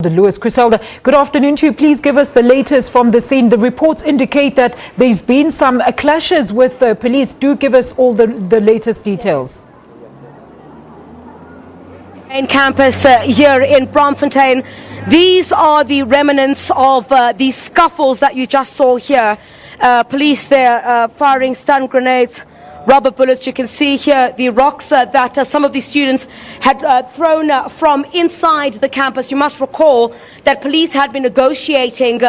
Lewis. Griselda, good afternoon to you. Please give us the latest from the scene. The reports indicate that there's been some clashes with police. Do give us all the latest details. In campus here in Bloemfontein, these are the remnants of the scuffles that you just saw here. Police there firing stun grenades, rubber bullets. You can see here the rocks that some of the students had thrown from inside the campus. You must recall that police had been negotiating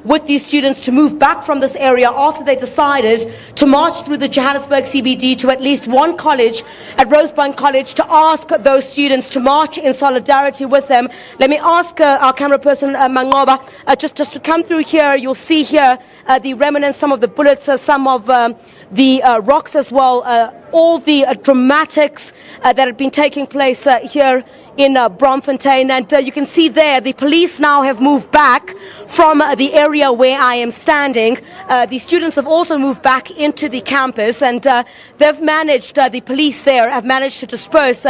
with these students to move back from this area after they decided to march through the Johannesburg CBD to at least one college, at Rosebank College, to ask those students to march in solidarity with them. Let me ask our camera person, Mangoba, just to come through here. You'll see here the remnants, some of the bullets, some of the rocks as well, all the dramatics that have been taking place here in Bloemfontein. And you can see there the police now have moved back from the area where I am standing. The students have also moved back into the campus, and they've managed, the police there have managed to disperse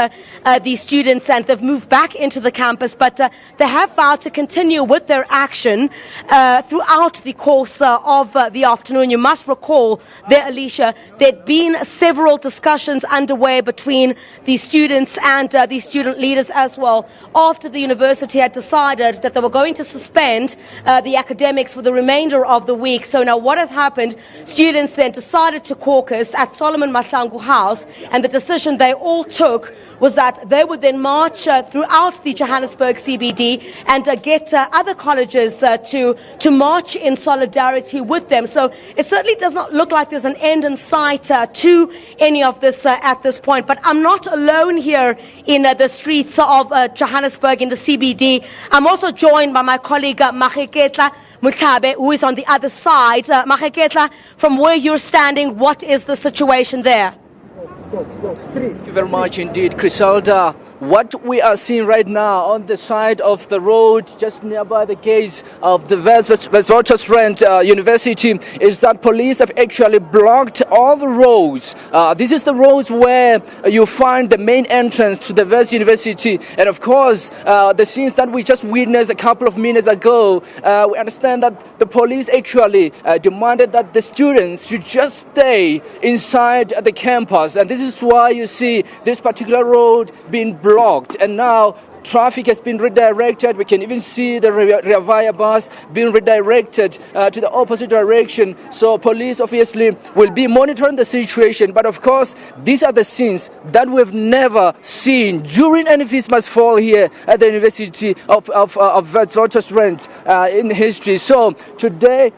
these students, and they've moved back into the campus, but they have vowed to continue with their action throughout the course of the afternoon. You must recall there, Alicia, there'd been several discussions underway between the students and the student leaders as well, after the university had decided that they were going to suspend the academics for the remainder of the week. So now what has happened, students then decided to caucus at Solomon Mahlangu House, and the decision they all took was that they would then march throughout the Johannesburg CBD and get other colleges to march in solidarity with them. So it certainly does not look like there's an end in sight to any of this at this point. But I'm not alone here in the streets of Johannesburg in the CBD. I'm also joined by my colleague Maheketla Mutlabe, who is on the other side. Maheketla, from where you're standing, what is the situation there? Thank you very much indeed, Griselda. What we are seeing right now on the side of the road, just nearby the gates of the Witwatersrand University, is that police have actually blocked all the roads. This is the roads where you find the main entrance to the Wits University. And of course, the scenes that we just witnessed a couple of minutes ago, we understand that the police actually demanded that the students should just stay inside the campus. And this is why you see this particular road being blocked. And now traffic has been redirected. We can even see the Rea bus being redirected to the opposite direction. So police obviously will be monitoring the situation. But of course, these are the scenes that we've never seen during any Christmas fall here at the University of Witwatersrand in history. So today,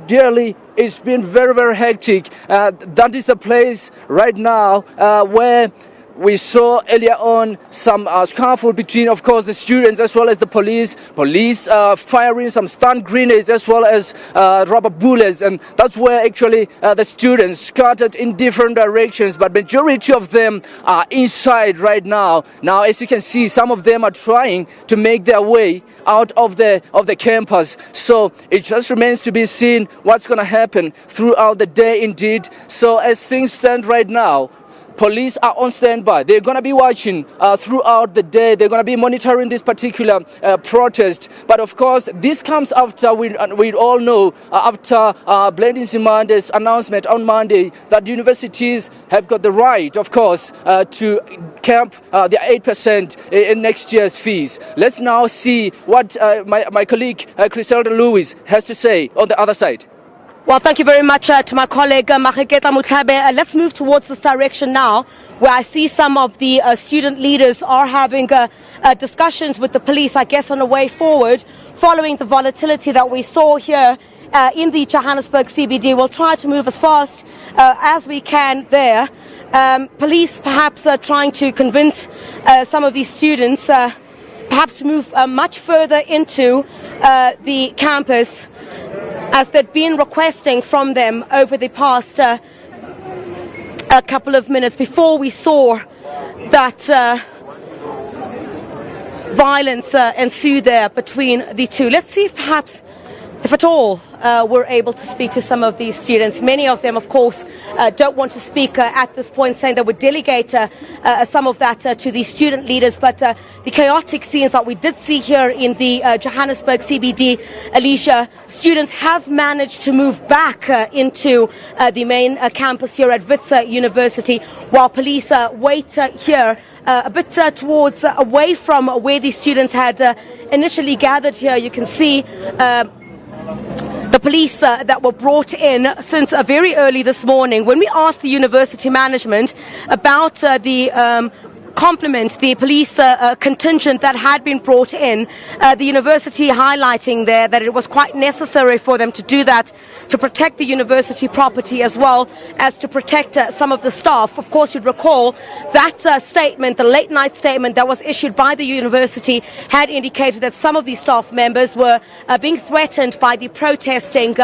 dearly, it's been very, very hectic. That is the place right now where we saw earlier on some scuffle between, of course, the students as well as the police. Police firing some stun grenades as well as rubber bullets. And that's where actually the students scattered in different directions. But majority of them are inside right now. Now, as you can see, some of them are trying to make their way out of the campus. So it just remains to be seen what's going to happen throughout the day indeed. So as things stand right now, police are on standby. They're going to be watching throughout the day. They're going to be monitoring this particular protest. But of course, this comes after, we all know, after Blade Nzimande's announcement on Monday that universities have got the right, of course, to cap the 8% in next year's fees. Let's now see what my colleague Griselda Lewis has to say on the other side. Well, thank you very much to my colleague Maheketla Mutlabe. Let's move towards this direction now, where I see some of the student leaders are having discussions with the police, I guess, on the way forward, following the volatility that we saw here in the Johannesburg CBD. We'll try to move as fast as we can there. Police perhaps trying to convince some of these students perhaps to move much further into the campus, as they'd been requesting from them over the past a couple of minutes before we saw that violence ensue there between the two. Let's see if perhaps if at all, we're able to speak to some of these students. Many of them, of course, don't want to speak at this point, saying they would delegate some of that to the student leaders. But the chaotic scenes that we did see here in the Johannesburg CBD, Alicia, students have managed to move back into the main campus here at Wits University, while police wait here a bit towards away from where the students had initially gathered here. You can see the police that were brought in since very early this morning. When we asked the university management about the compliment the police contingent that had been brought in, the university highlighting there that it was quite necessary for them to do that to protect the university property as well as to protect some of the staff. Of course, you'd recall that statement, the late night statement that was issued by the university, had indicated that some of the staff members were being threatened by the protesting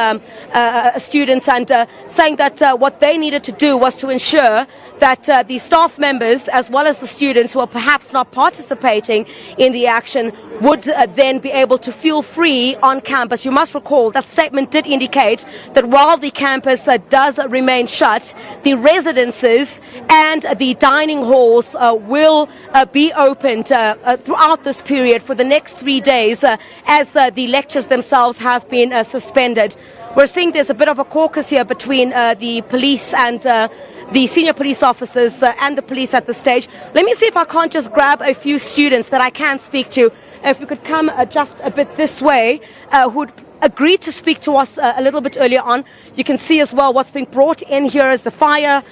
students, and saying that what they needed to do was to ensure that the staff members as well as the students who are perhaps not participating in the action would then be able to feel free on campus. You must recall that statement did indicate that while the campus does remain shut, the residences and the dining halls will be opened throughout this period for the next 3 days as the lectures themselves have been suspended. We're seeing there's a bit of a caucus here between the police and the senior police officers and the police at the stage. Let me see if I can't just grab a few students that I can speak to. If we could come just a bit this way, who'd agreed to speak to us a little bit earlier on. You can see as well what's being brought in here is the fire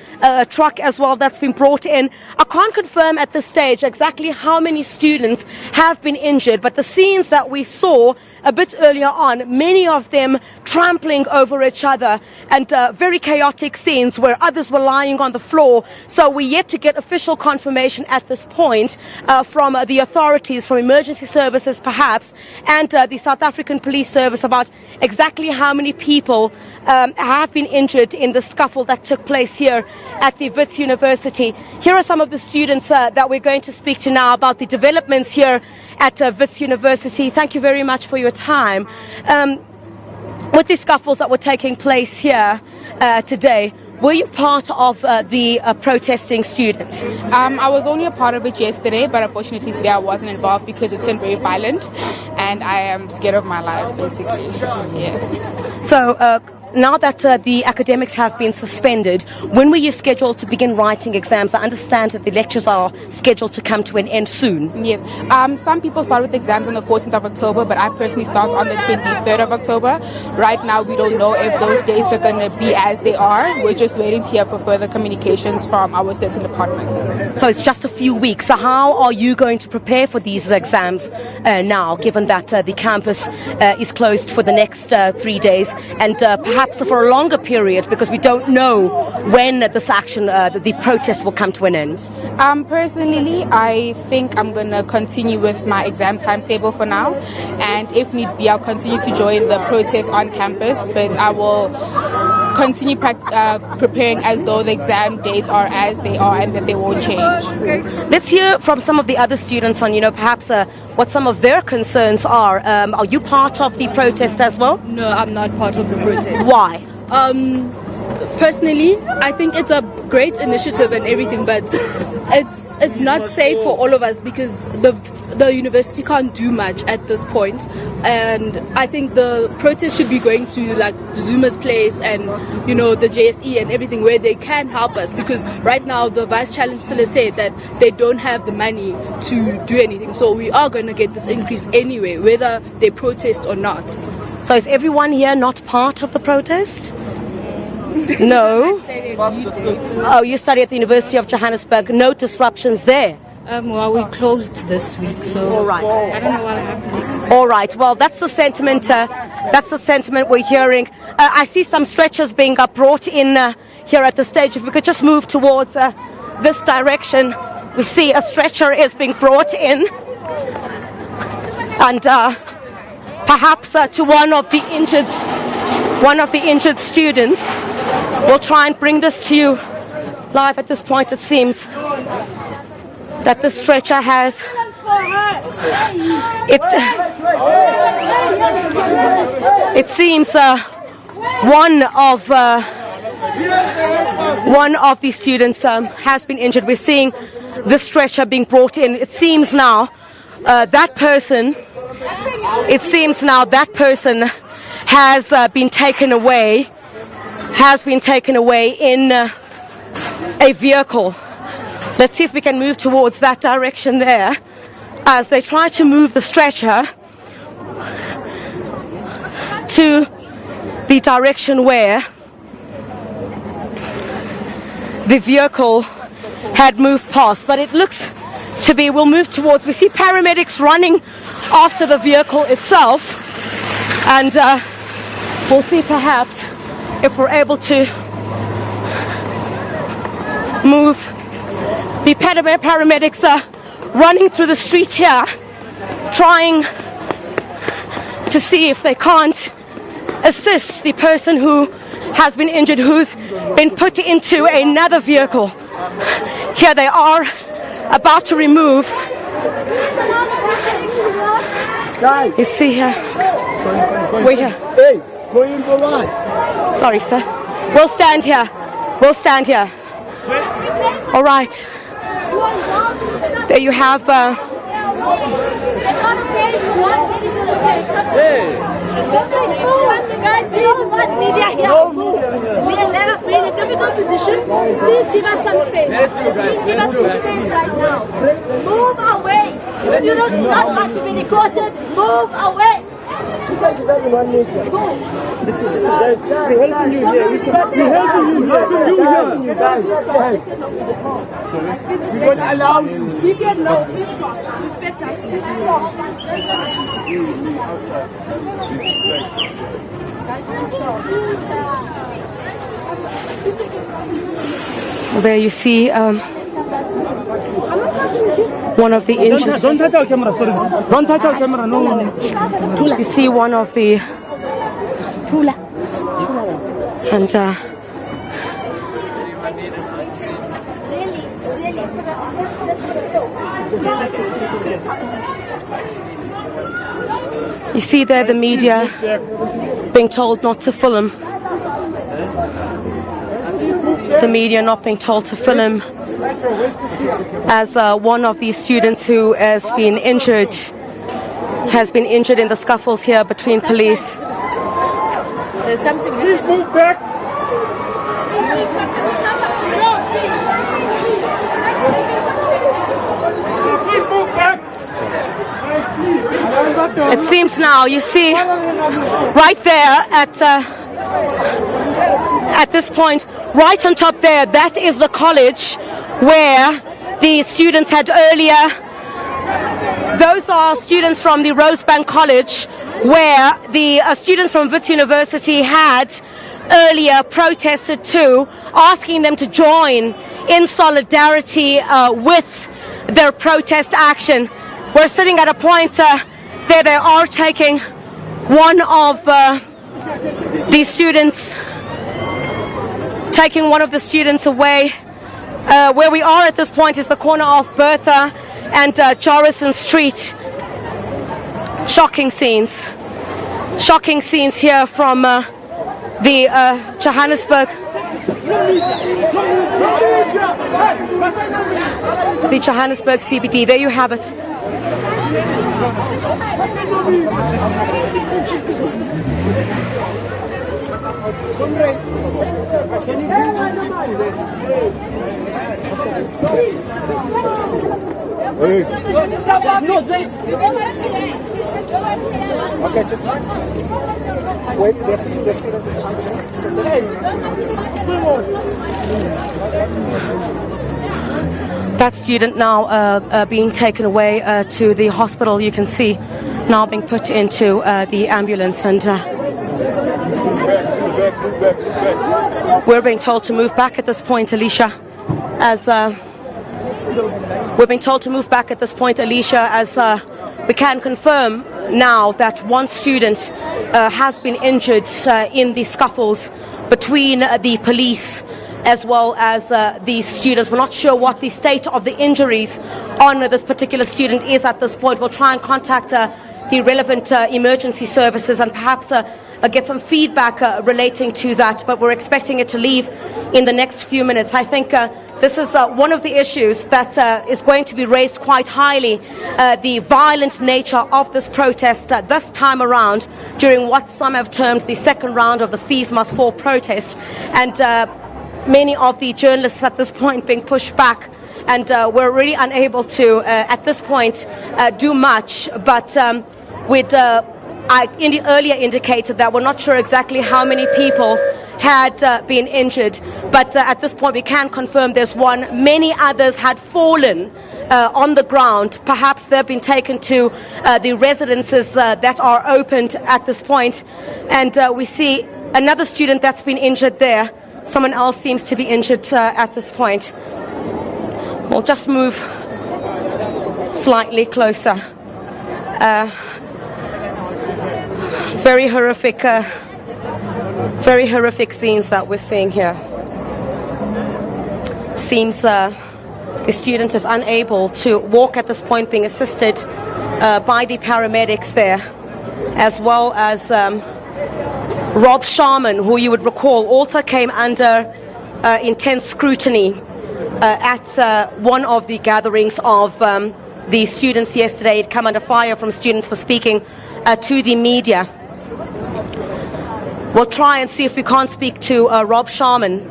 truck as well that's been brought in. I can't confirm at this stage exactly how many students have been injured, but the scenes that we saw a bit earlier on, many of them trampling over each other, and very chaotic scenes where others were lying on the floor. So we're yet to get official confirmation at this point from the authorities, from emergency services perhaps, and the South African Police Service about exactly how many people have been injured in the scuffle that took place here at the Wits University. Here are some of the students that we're going to speak to now about the developments here at Wits University. Thank you very much for your time. With the scuffles that were taking place here today, were you part of the protesting students? I was only a part of it yesterday, but unfortunately today I wasn't involved because it turned very violent and I am scared of my life, basically. Yes. So, now that the academics have been suspended, when were you scheduled to begin writing exams? I understand that the lectures are scheduled to come to an end soon. Yes. Some people start with exams on the 14th of October, but I personally start on the 23rd of October. Right now, we don't know if those dates are going to be as they are. We're just waiting to hear for further communications from our certain departments. So it's just a few weeks. So how are you going to prepare for these exams now, given that the campus is closed for the next 3 days and perhaps for a longer period, because we don't know when this action, the protest will come to an end? Personally, I think I'm going to continue with my exam timetable for now, and if need be, I'll continue to join the protest on campus, but I will continue preparing as though the exam dates are as they are and that they won't change. Let's hear from some of the other students on, perhaps what some of their concerns are. Are you part of the protest as well? No, I'm not part of the protest. Why? Personally, I think it's a great initiative and everything, but it's not safe for all of us because the university can't do much at this point, and I think the protest should be going to like Zuma's place and the JSE and everything where they can help us, because right now the Vice Chancellor said that they don't have the money to do anything, so we are going to get this increase anyway, whether they protest or not. So is everyone here not part of the protest? No. Oh, you study at the University of Johannesburg. No disruptions there. Well, we closed this week, so all right. I don't know what happened. All right. Well, that's the sentiment. That's the sentiment we're hearing. I see some stretchers being brought in here at the stage. If we could just move towards this direction, we see a stretcher is being brought in, and perhaps to one of the injured students. We'll try and bring this to you live. At this point, it seems that the stretcher has It seems one of the students has been injured. We're seeing the stretcher being brought in. It seems now that person has been taken away. In a vehicle. Let's see if we can move towards that direction there as they try to move the stretcher to the direction where the vehicle had moved past. But it looks to be, we'll move towards, we see paramedics running after the vehicle itself, and we'll see perhaps if we're able to move. The paramedics are running through the street here, trying to see if they can't assist the person who has been injured, who's been put into another vehicle. Here they are, about to remove. You see here. We're here. Hey, going for what? Sorry, sir. We'll stand here. All right. There you have. Hey. Guys, please, media here. We're in a difficult position. Please give us some space. Please give us some space right now. Move away. Students do not want to be recorded. Move away. She said she doesn't want me here. Move. We're helping you here. We're helping you guys. We won't allow you. We get no. Respect us. There you see one of the injured. Don't touch our camera, sorry. Don't touch our camera, no. You see one of the. And you see there the media being told not to film. The media not being told to film as one of these students who has been injured in the scuffles here between police. There's something. Please move back. Please move back. It seems now, you see, right there at this point, right on top there, that is the college where the students had earlier. Those are students from the Rosebank College, where the students from Wits University had earlier protested to, asking them to join in solidarity with their protest action. We're sitting at a point there they are taking one of the students away. Where we are at this point is the corner of Bertha and Jarrison Street. Shocking scenes here from the Johannesburg CBD. There you have it. Okay, just wait. That student now being taken away to the hospital. You can see now being put into the ambulance, and we're being told to move back at this point, Alicia, as we can confirm now that one student has been injured in the scuffles between the police as well as the students. We're not sure what the state of the injuries on this particular student is at this point. We'll try and contact the relevant emergency services and perhaps get some feedback relating to that, but we're expecting it to leave in the next few minutes. I think this is one of the issues that is going to be raised quite highly, the violent nature of this protest this time around during what some have termed the second round of the Fees Must Fall protest, and many of the journalists at this point being pushed back, and we're really unable to at this point do much, but I earlier indicated that we're not sure exactly how many people had been injured, but at this point we can confirm there's one. Many others had fallen on the ground. Perhaps they've been taken to the residences that are opened at this point, and we see another student that's been injured there. Someone else seems to be injured at this point. We'll just move slightly closer. Very horrific scenes that we're seeing here. Seems the student is unable to walk at this point, being assisted by the paramedics there, as well as Rob Sharman, who you would recall also came under intense scrutiny at one of the gatherings of the students yesterday. He'd come under fire from students for speaking to the media. We'll try and see if we can't speak to Rob Sharman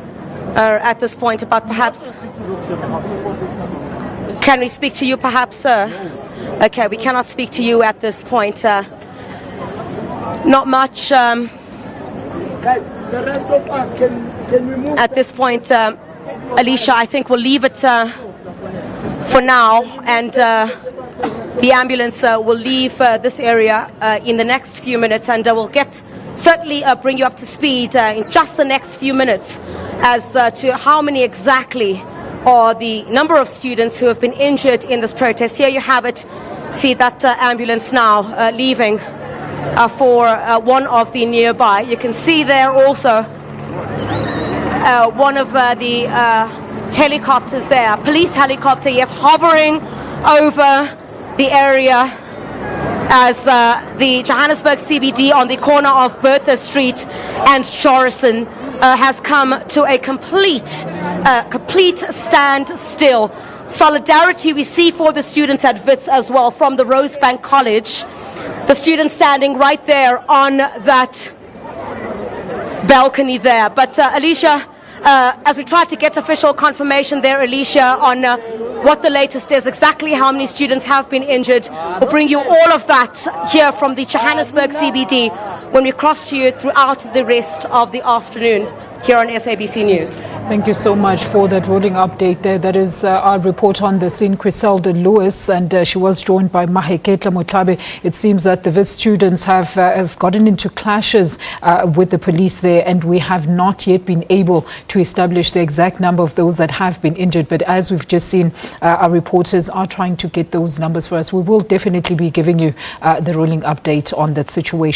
at this point about perhaps... Can we speak to you perhaps, sir? Okay, we cannot speak to you at this point. Not much at this point. Alicia, I think we'll leave it for now, and the ambulance will leave this area in the next few minutes, and we'll certainly bring you up to speed in just the next few minutes as to how many exactly are the number of students who have been injured in this protest. Here you have it. See that ambulance now leaving for one of the nearby. You can see there also one of the helicopters there, police helicopter, yes, hovering over the area as the Johannesburg CBD on the corner of Bertha Street and Jorrison has come to a complete standstill. Solidarity we see for the students at Wits as well from the Rosebank College. The students standing right there on that balcony there. But Alicia, as we try to get official confirmation there, Alicia, on what the latest is, exactly how many students have been injured, we'll bring you all of that here from the Johannesburg CBD when we cross to you throughout the rest of the afternoon here on SABC News. Thank you so much for that rolling update there. That is our report on the scene, Criselda Lewis, and she was joined by Maheketla Motlabe. It seems that the Wits students have gotten into clashes with the police there, and we have not yet been able to establish the exact number of those that have been injured. But as we've just seen, our reporters are trying to get those numbers for us. We will definitely be giving you the rolling update on that situation.